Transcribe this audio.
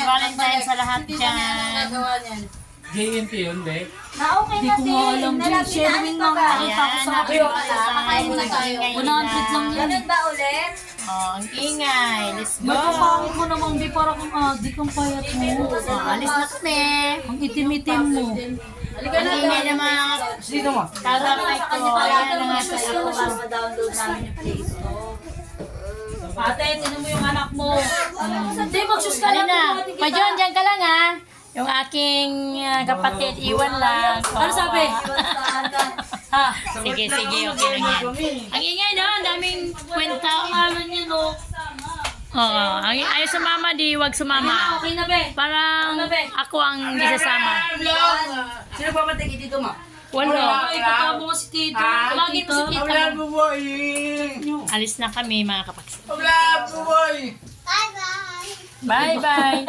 Valentine sa lahat dyan. JNT yun, be? Na okay na Hindi ko nga alam din. Sherwin na nga. Nakita ko sa kapit. 100 lang yan. Ganun ba ulit? Oh, ang ingay. Let's go. Magpapangit mo naman, di para kung di kang payat mo. Oh, alis na kami. Ang itim-itim mo. Ang ingay na mga Sino mo? karakay ko. Ayan ang nasa Para ma-download namin yung Play Store. Ate, tinan mo yung anak mo. Hindi, mag-sus ka lang. Halina. Pajon, dyan ka lang ha. Yung aking kapatid, iwan lang. Ano sabi? Ha? Sige, sige, okay lang yan. Ang ingay no, ang daming kwenta. Ano niya, no? Oo, ayaw sumama, di wag sumama. Okay na, be. Parang ako ang hindi sasama. Sino ba matagi dito, ma? Wala. Ipatabo mo si Tito. Tawagin mo si Tita. Wala, buboy! Alis na kami mga kapatid. Wala, buboy! Bye-bye.